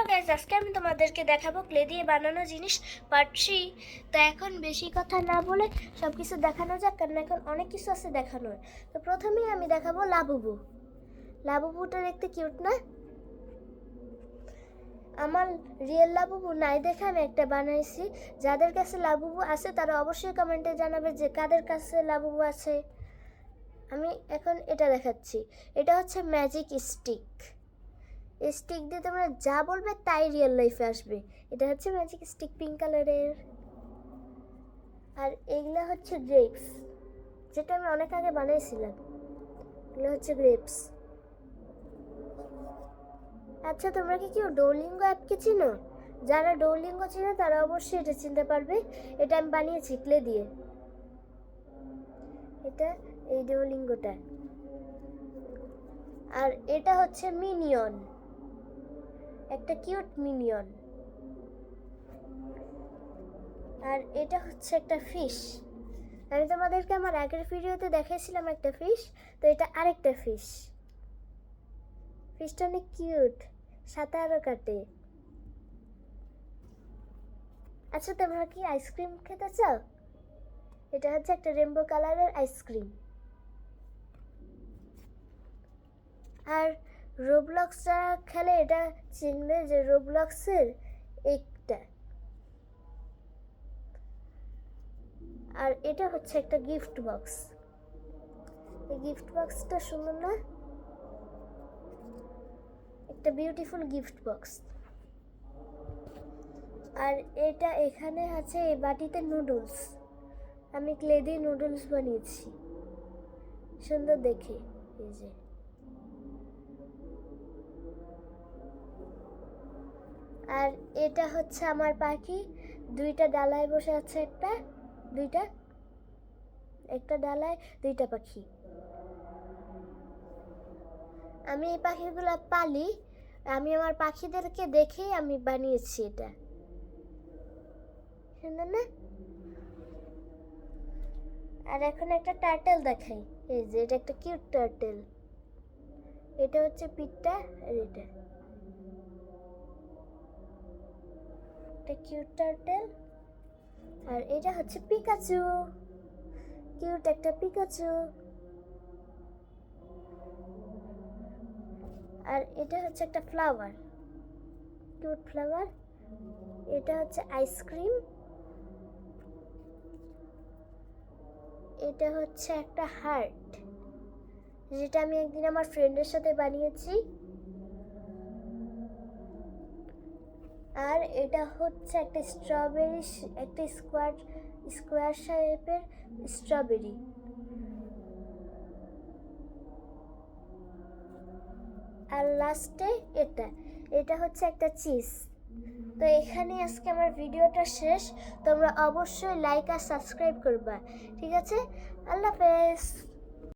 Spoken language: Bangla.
গাইস, আজকে আমি তোমাদেরকে দেখাবো ক্লে দিয়ে বানানো জিনিস পার্ট 3। তো এখন বেশি কথা না বলে সব কিছু দেখানো যাক, কারণ এখন অনেক কিছু আছে দেখানোর। তো প্রথমেই আমি দেখাবো লাবুবু। লাবুবুটা দেখতে কিউট না? আমার রিয়েল লাবুবু নাই দেখে আমি একটা বানাইছি। যাদের কাছে লাবুবু আছে তারা অবশ্যই কমেন্টে জানাবে যে কাদের কাছে লাবুবু আছে। আমি এখন এটা দেখাচ্ছি। এটা হচ্ছে ম্যাজিক স্টিক। স্টিক দিয়ে তোমরা যা বলবে তাই রিয়েল লাইফে আসবে। এটা হচ্ছে ম্যাজিক স্টিক, পিঙ্ক কালারের। আর এগুলো হচ্ছে গ্রেপস, যেটা আমি অনেক আগে বানিয়েছিলাম। এগুলো হচ্ছে গ্রেপস। আচ্ছা, তোমরা কি কেউ ডুওলিঙ্গো অ্যাপকে চিনো? যারা ডুওলিঙ্গো চিনো তারা অবশ্যই এটা চিনতে পারবে। এটা আমি বানিয়েছি ক্লে দিয়ে। এটা এই ডুওলিঙ্গোটা। আর এটা হচ্ছে মিনিয়ন, একটা কিউট মিনিয়ন। আর এটা হচ্ছে একটা ফিশ। আমি তোমাদেরকে আমার আগের ভিডিওতে দেখাইছিলাম একটা ফিশ, তো এটা আরেকটা ফিশ। ফিশটা অনেক কিউট, সাঁতারও কাটে। আচ্ছা, তোমরা কি আইসক্রিম খেতে চাও? এটা হচ্ছে একটা রেইনবো কালারের আইসক্রিম। আর রোবলক্স যারা খেলে এটা চিনবে যে রোবলক্সের একটা। আর এটা হচ্ছে একটা গিফট বক্স। এই গিফট বক্সটা সুন্দর না? একটা বিউটিফুল গিফট বক্স। আর এটা এখানে আছে এই বাটিতে নুডলস। আমি ক্লে দিয়ে নুডলস বানিয়েছি, সুন্দর দেখে। এই যে আর এটা হচ্ছে আমার পাখি, দুইটা ডালায় বসে আছে। একটা ডালায় দুইটা পাখি। আমি এই পাখিগুলো পালি, আমি আমার পাখিদেরকে দেখেই আমি বানিয়েছি এটা। সুন্দর না? আর এখন একটা টার্টেল দেখাই। এই যে এটা একটা কিউট টার্টেল। এটা হচ্ছে পিঠটা, আর এটা একটা কিউট টার্টেল। আর এটা হচ্ছে পিকাচু, কিউট একটা পিকাচু। আর এটা হচ্ছে একটা ফ্লাওয়ার, কিউট ফ্লাওয়ার। এটা হচ্ছে আইসক্রিম। এটা হচ্ছে একটা হার্ট, যেটা আমি একদিন আমার ফ্রেন্ডের সাথে বানিয়েছি। আর এটা হচ্ছে একটা স্ট্রবেরি, একটা স্কোয়ার শেপের স্ট্রবেরি। আর লাস্টে এটা হচ্ছে একটা চিজ। তো এখানে আজকে আমার ভিডিওটা শেষ। তোমরা অবশ্যই লাইক আর সাবস্ক্রাইব করবা, ঠিক আছে? আল্লাহ হাফেজ।